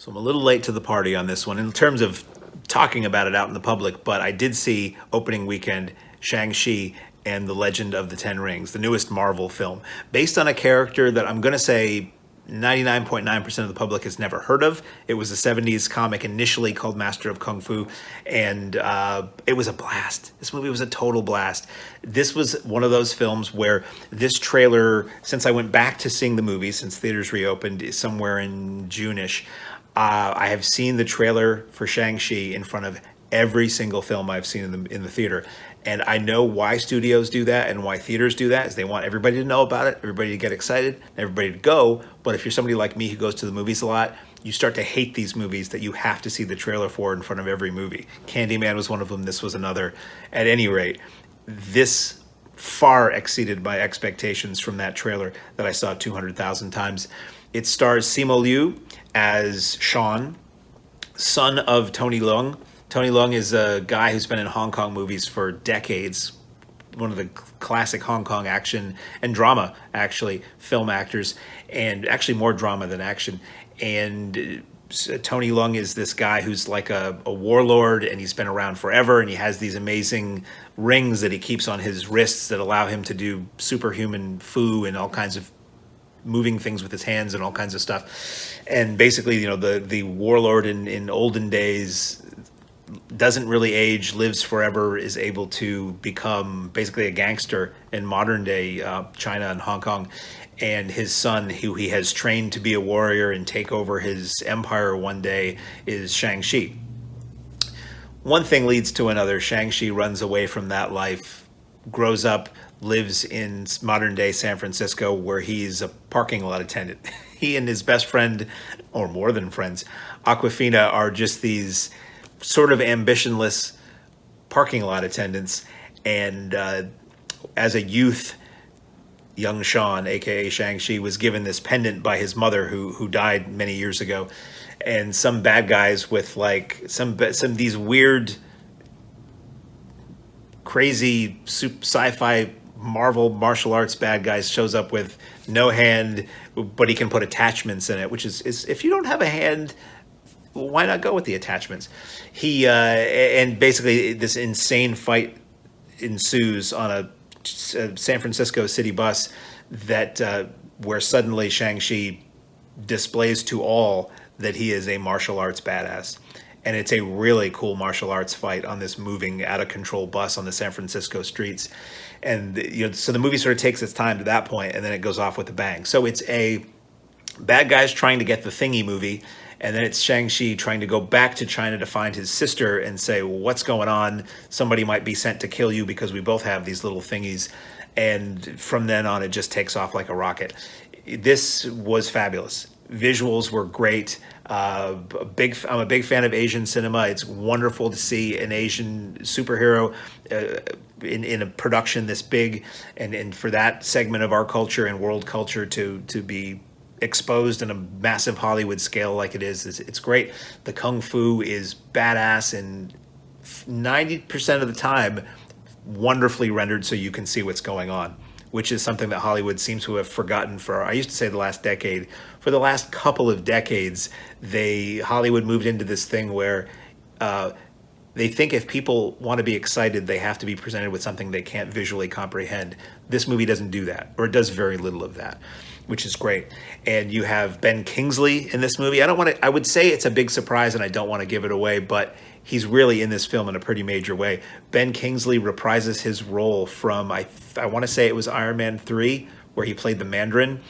So I'm a little late to the party on this one in terms of talking about it out in the public, but I did see opening weekend Shang-Chi and the Legend of the Ten Rings, the newest Marvel film, based on a character that I'm going to say 99.9% of the public has never heard of. It was a 70s comic initially called Master of Kung Fu, and it was a blast. This movie was a total blast. This was one of those films where this trailer, since I went back to seeing the movie, since theaters reopened somewhere in June-ish, I have seen the trailer for Shang-Chi in front of every single film I've seen in the theater. And I know why studios do that and why theaters do that is they want everybody to know about it, everybody to get excited, everybody to go. But if you're somebody like me who goes to the movies a lot, you start to hate these movies that you have to see the trailer for in front of every movie. Candyman was one of them. This was another. At any rate, this far exceeded my expectations from that trailer that I saw 200,000 times. It stars Simu Liu as Sean, son of Tony Leung. Tony Leung is a guy who's been in Hong Kong movies for decades, one of the classic Hong Kong action and drama, actually, film actors, and actually more drama than action. And Tony Leung is this guy who's like a warlord, and he's been around forever, and he has these amazing rings that he keeps on his wrists that allow him to do superhuman fu and all kinds of moving things with his hands and all kinds of stuff. And basically, you know, the warlord in olden days doesn't really age, lives forever, is able to become basically a gangster in modern day China and Hong Kong. And his son, who he has trained to be a warrior and take over his empire one day, is Shang-Chi. One thing leads to another. Shang-Chi runs away from that life, grows up, lives in modern day San Francisco, where he's a parking lot attendant. He and his best friend, or more than friends, Awkwafina, are just these sort of ambitionless parking lot attendants. And as a youth, young Sean, aka Shang-Chi, was given this pendant by his mother, who died many years ago. And some bad guys with like some these weird, crazy sci-fi Marvel martial arts bad guys shows up with no hand, but he can put attachments in it, which is if you don't have a hand, why not go with the attachments? He and basically this insane fight ensues on a San Francisco city bus that where suddenly Shang-Chi displays to all that he is a martial arts badass. And it's a really cool martial arts fight on this moving out of control bus on the San Francisco streets. And you know, so the movie sort of takes its time to that point, and then it goes off with a bang. So it's a bad guys trying to get the thingy movie, and then it's Shang-Chi trying to go back to China to find his sister and say, well, what's going on? Somebody might be sent to kill you because we both have these little thingies. And from then on, it just takes off like a rocket. This was fabulous. Visuals were great. I'm a big fan of Asian cinema. It's wonderful to see an Asian superhero in a production this big, and for that segment of our culture and world culture to be exposed on a massive Hollywood scale like it is. It's great. The kung fu is badass, and 90% of the time wonderfully rendered so you can see what's going on, which is something that Hollywood seems to have forgotten for, I used to say the last decade. For the last couple of decades, Hollywood moved into this thing where they think if people want to be excited, they have to be presented with something they can't visually comprehend. This movie doesn't do that, or it does very little of that, which is great. And you have Ben Kingsley in this movie. I would say it's a big surprise, and I don't want to give it away, but he's really in this film in a pretty major way. Ben Kingsley reprises his role from, I want to say it was Iron Man 3, where he played the Mandarin.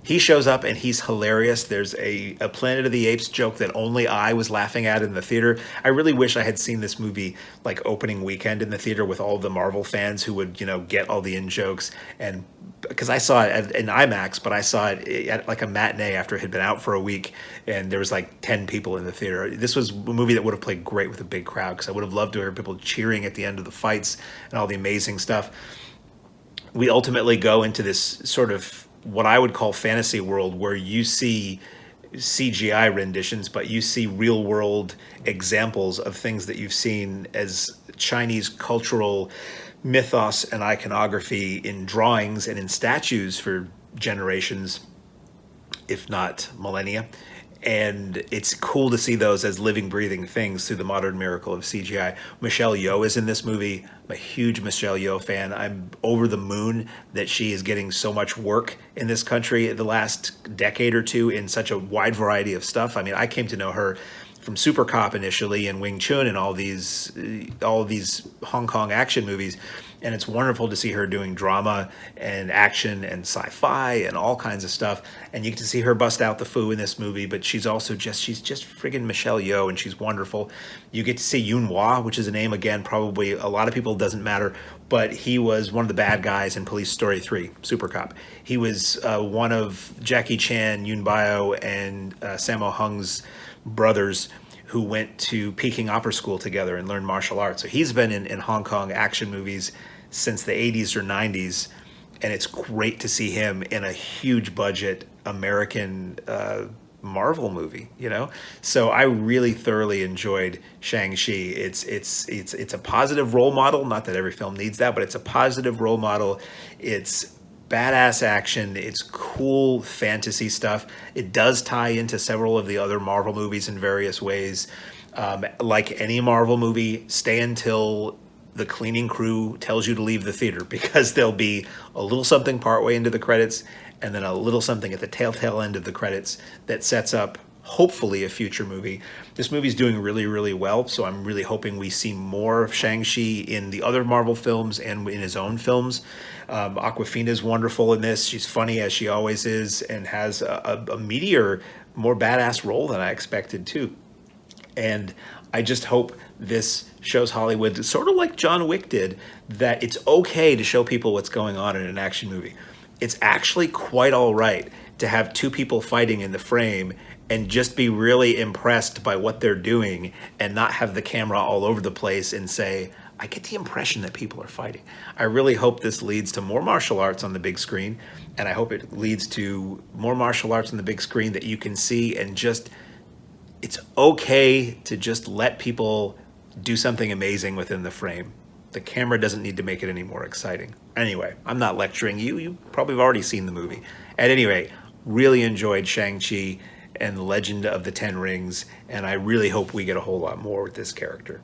He shows up and he's hilarious. There's a Planet of the Apes joke that only I was laughing at in the theater. I really wish I had seen this movie like opening weekend in the theater with all the Marvel fans who would, you know, get all the in-jokes. And because I saw it in IMAX, but I saw it at like a matinee after it had been out for a week, and there was like 10 people in the theater. This was a movie that would have played great with a big crowd, because I would have loved to hear people cheering at the end of the fights and all the amazing stuff. We ultimately go into this sort of what I would call fantasy world, where you see CGI renditions, but you see real world examples of things that you've seen as Chinese cultural mythos and iconography in drawings and in statues for generations, if not millennia. and it's cool to see those as living, breathing things through the modern miracle of CGI. Michelle Yeoh is in this movie. I'm a huge Michelle Yeoh fan. I'm over the moon that she is getting so much work in this country the last decade or two in such a wide variety of stuff. I mean, I came to know her from Super Cop initially and Wing Chun and all these Hong Kong action movies. And it's wonderful to see her doing drama and action and sci-fi and all kinds of stuff. And you get to see her bust out the foo in this movie, but she's just friggin' Michelle Yeoh, and she's wonderful. You get to see Yun Hua, which is a name, again, probably a lot of people doesn't matter, but he was one of the bad guys in Police Story 3, Super Cop. He was one of Jackie Chan, Yun Bio, and Sammo Hung's brothers who went to Peking Opera School together and learned martial arts. So he's been in Hong Kong action movies since the 80s or 90s, and it's great to see him in a huge budget American Marvel movie, you know? So I really thoroughly enjoyed Shang-Chi. It's a positive role model, not that every film needs that, but it's a positive role model. It's badass action. It's cool fantasy stuff. It does tie into several of the other Marvel movies in various ways. Like any Marvel movie, stay until the cleaning crew tells you to leave the theater, because there'll be a little something partway into the credits and then a little something at the tail end of the credits that sets up hopefully a future movie. This movie's doing really, really well, so I'm really hoping we see more of Shang-Chi in the other Marvel films and in his own films. Awkwafina is wonderful in this. She's funny as she always is, and has a meatier, more badass role than I expected too. And I just hope this shows Hollywood, sort of like John Wick did, that it's okay to show people what's going on in an action movie. It's actually quite all right to have two people fighting in the frame and just be really impressed by what they're doing and not have the camera all over the place and say, I get the impression that people are fighting. I really hope this leads to more martial arts on the big screen, and I hope it leads to more martial arts on the big screen that you can see, and just, it's okay to just let people do something amazing within the frame. The camera doesn't need to make it any more exciting. Anyway, I'm not lecturing you. You probably have already seen the movie. At any rate, really enjoyed Shang-Chi and the Legend of the Ten Rings, and I really hope we get a whole lot more with this character.